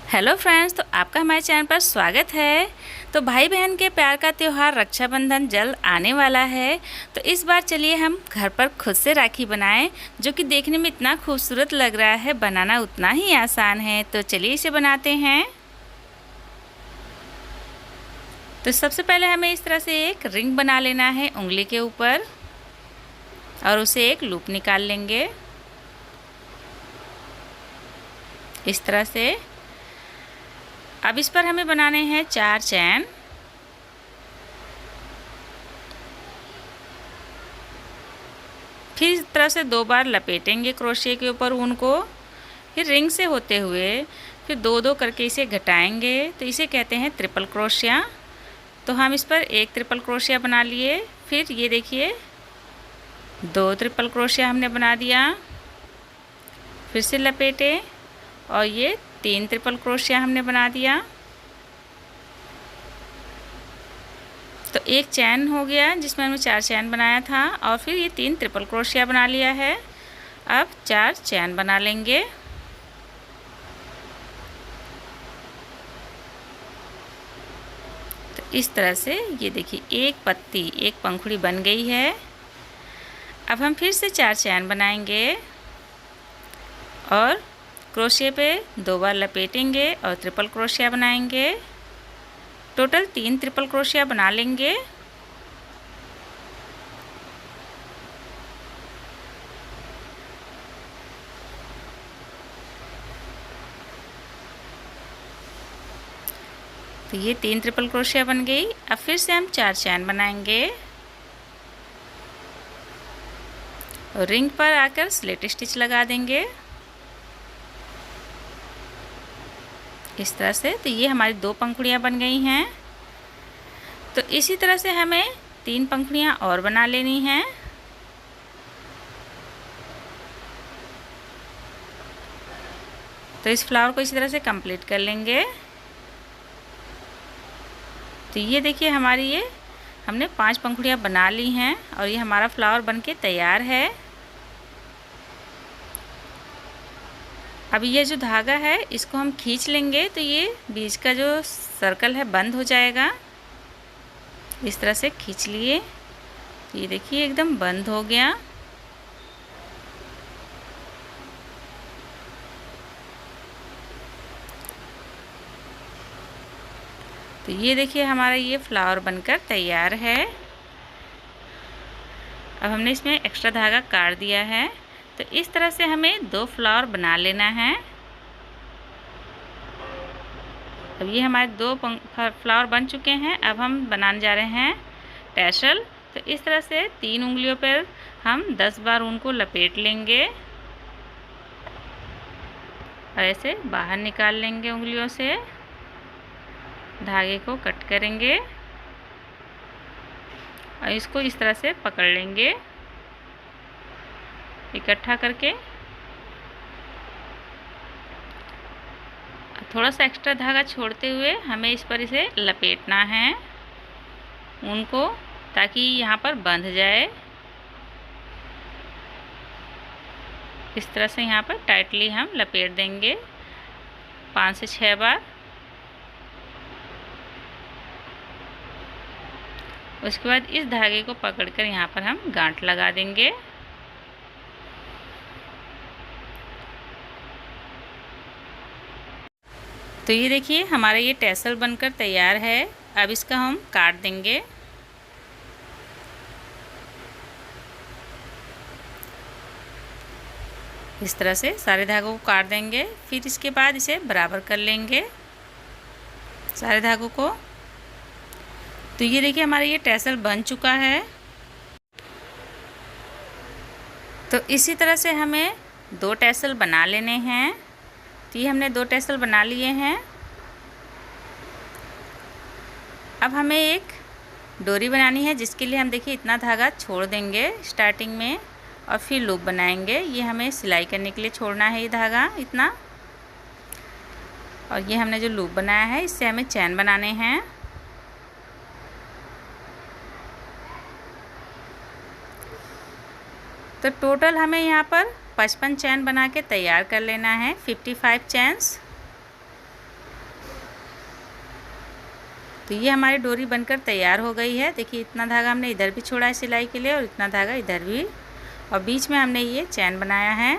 Hello friends, तो आपका हमारे चैनल पर स्वागत है। तो भाई बहन के प्यार का त्यौहार रक्षाबंधन जल्द आने वाला है। तो इस बार चलिए हम घर पर खुद से राखी बनाएं, जो कि देखने में इतना खूबसूरत लग रहा है, बनाना उतना ही आसान है। तो चलिए इसे बनाते हैं। तो सबसे पहले हमें इस तरह से एक रिंग बना लेना है उंगली के ऊपर और उसे एक लूप निकाल लेंगे इस तरह से। अब इस पर हमें बनाने हैं 4 चैन। फिर इस तरह से 2 बार लपेटेंगे क्रोशिया के ऊपर ऊन को। फिर रिंग से होते हुए फिर 2-2 करके इसे घटाएंगे, तो इसे कहते हैं ट्रिपल क्रोशिया। तो हम इस पर एक ट्रिपल क्रोशिया बना लिए। फिर ये देखिए 2 ट्रिपल क्रोशिया हमने बना दिया। फिर से लपेटे और ये 3 ट्रिपल क्रोशिया हमने बना दिया। तो एक चैन हो गया जिसमें हमने 4 चैन बनाया था, और फिर ये 3 ट्रिपल क्रोशिया बना लिया है। अब 4 चैन बना लेंगे। तो इस तरह से ये देखिए एक पत्ती, एक पंखुड़ी बन गई है। अब हम फिर से 4 चैन बनाएंगे और क्रोशिया पे 2 बार लपेटेंगे और ट्रिपल क्रोशिया बनाएंगे। टोटल 3 ट्रिपल क्रोशिया बना लेंगे। तो ये 3 ट्रिपल क्रोशिया बन गई। अब फिर से हम 4 चैन बनाएंगे और रिंग पर आकर स्लिट स्टिच लगा देंगे इस तरह से। तो ये हमारी 2 पंखुड़ियाँ बन गई हैं। तो इसी तरह से हमें 3 पंखुड़ियाँ और बना लेनी हैं। तो इस फ्लावर को इसी तरह से कंप्लीट कर लेंगे। तो ये देखिए हमारी ये हमने 5 पंखुड़ियाँ बना ली हैं और ये हमारा फ्लावर बनके तैयार है। अब ये जो धागा है इसको हम खींच लेंगे, तो ये बीच का जो सर्कल है बंद हो जाएगा। इस तरह से खींच लिए, ये देखिए एकदम बंद हो गया। तो ये देखिए हमारा ये फ्लावर बनकर तैयार है। अब हमने इसमें एक्स्ट्रा धागा काट दिया है। तो इस तरह से हमें 2 फ्लावर बना लेना है। अब ये हमारे 2 फ्लावर बन चुके हैं। अब हम बनाने जा रहे हैं टैसल। तो इस तरह से 3 उंगलियों पर हम 10 बार उनको लपेट लेंगे और ऐसे बाहर निकाल लेंगे उंगलियों से। धागे को कट करेंगे और इसको इस तरह से पकड़ लेंगे इकट्ठा करके। थोड़ा सा एक्स्ट्रा धागा छोड़ते हुए हमें इस पर इसे लपेटना है ऊन को, ताकि यहाँ पर बंध जाए। इस तरह से यहाँ पर टाइटली हम लपेट देंगे 5 से 6 बार। उसके बाद इस धागे को पकड़कर यहाँ पर हम गांठ लगा देंगे। तो ये देखिए हमारा ये टैसल बनकर तैयार है। अब इसका हम काट देंगे। इस तरह से सारे धागों को काट देंगे। फिर इसके बाद इसे बराबर कर लेंगे सारे धागों को। तो ये देखिए हमारा ये टैसल बन चुका है। तो इसी तरह से हमें 2 टैसल बना लेने हैं। तो ये हमने 2 टैसल बना लिए हैं। अब हमें एक डोरी बनानी है, जिसके लिए हम देखिए इतना धागा छोड़ देंगे स्टार्टिंग में और फिर लूप बनाएंगे। ये हमें सिलाई करने के लिए छोड़ना है ये धागा इतना। और ये हमने जो लूप बनाया है इससे हमें चैन बनाने हैं। तो टोटल हमें यहाँ पर 55 चैन बना के तैयार कर लेना है, 55 चैन्स। तो ये हमारी डोरी बनकर तैयार हो गई है। देखिए इतना धागा हमने इधर भी छोड़ा है सिलाई के लिए और इतना धागा इधर भी, और बीच में हमने ये चैन बनाया है।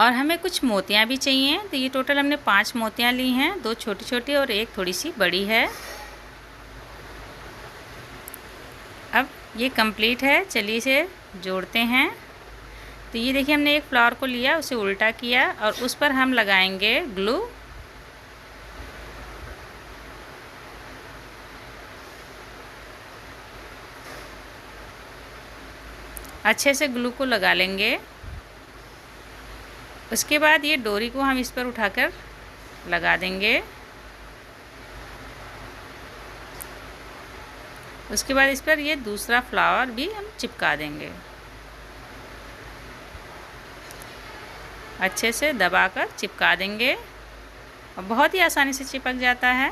और हमें कुछ मोतियाँ भी चाहिए, तो ये टोटल हमने 5 मोतियाँ ली हैं, 2 छोटी छोटी और एक थोड़ी सी बड़ी है। अब ये कंप्लीट है, चलिए इसे जोड़ते हैं। तो ये देखिए हमने एक फ्लावर को लिया, उसे उल्टा किया और उस पर हम लगाएंगे ग्लू। अच्छे से ग्लू को लगा लेंगे। उसके बाद ये डोरी को हम इस पर उठाकर लगा देंगे। उसके बाद इस पर ये दूसरा फ्लावर भी हम चिपका देंगे। अच्छे से दबाकर चिपका देंगे और बहुत ही आसानी से चिपक जाता है।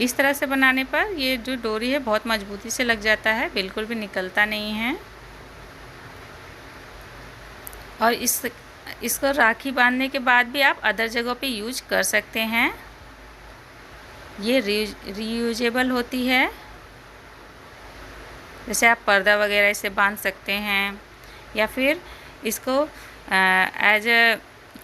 इस तरह से बनाने पर ये जो डोरी है बहुत मजबूती से लग जाता है, बिल्कुल भी निकलता नहीं है। और इसको राखी बांधने के बाद भी आप अदर जगहों पे यूज कर सकते हैं। ये रीयूजेबल होती है, जैसे आप पर्दा वगैरह इसे बांध सकते हैं या फिर इसको एज अ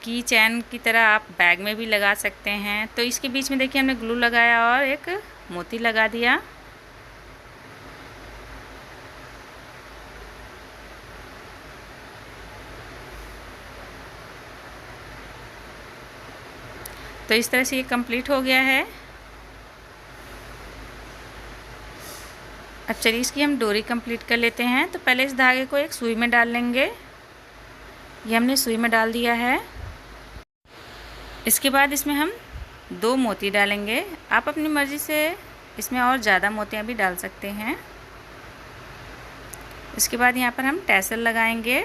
की चैन की तरह आप बैग में भी लगा सकते हैं। तो इसके बीच में देखिए हमने ग्लू लगाया और एक मोती लगा दिया। तो इस तरह से ये कंप्लीट हो गया है। अब चलिए इसकी हम डोरी कंप्लीट कर लेते हैं। तो पहले इस धागे को एक सुई में डाल लेंगे। ये हमने सुई में डाल दिया है। इसके बाद इसमें हम 2 मोती डालेंगे। आप अपनी मर्ज़ी से इसमें और ज़्यादा मोतियाँ भी डाल सकते हैं। इसके बाद यहाँ पर हम टैसल लगाएंगे।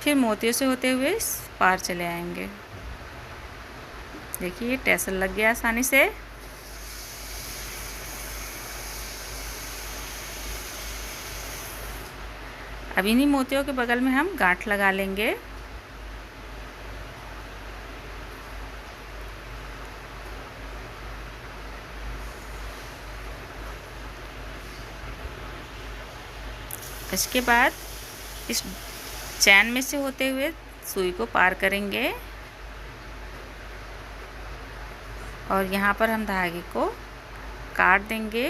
फिर मोतियों से होते हुए इस पार चले आएंगे। देखिए टैसल लग गया आसानी से। अब इन्हीं मोतियों के बगल में हम गांठ लगा लेंगे। इसके बाद इस चैन में से होते हुए सुई को पार करेंगे और यहाँ पर हम धागे को काट देंगे।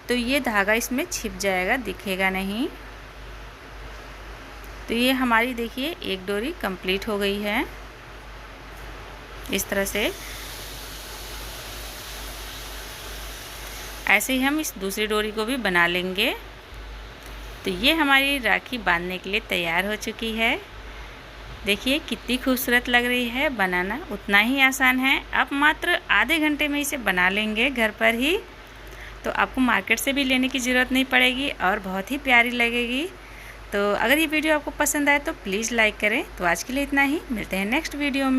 तो ये धागा इसमें छिप जाएगा, दिखेगा नहीं। तो ये हमारी देखिए एक डोरी कंप्लीट हो गई है। इस तरह से ऐसे ही हम इस दूसरी डोरी को भी बना लेंगे। तो ये हमारी राखी बांधने के लिए तैयार हो चुकी है। देखिए कितनी खूबसूरत लग रही है। बनाना उतना ही आसान है। आप मात्र आधे घंटे में इसे बना लेंगे घर पर ही। तो आपको मार्केट से भी लेने की ज़रूरत नहीं पड़ेगी और बहुत ही प्यारी लगेगी। तो अगर ये वीडियो आपको पसंद आए तो प्लीज़ लाइक करें। तो आज के लिए इतना ही, मिलते हैं नेक्स्ट वीडियो में।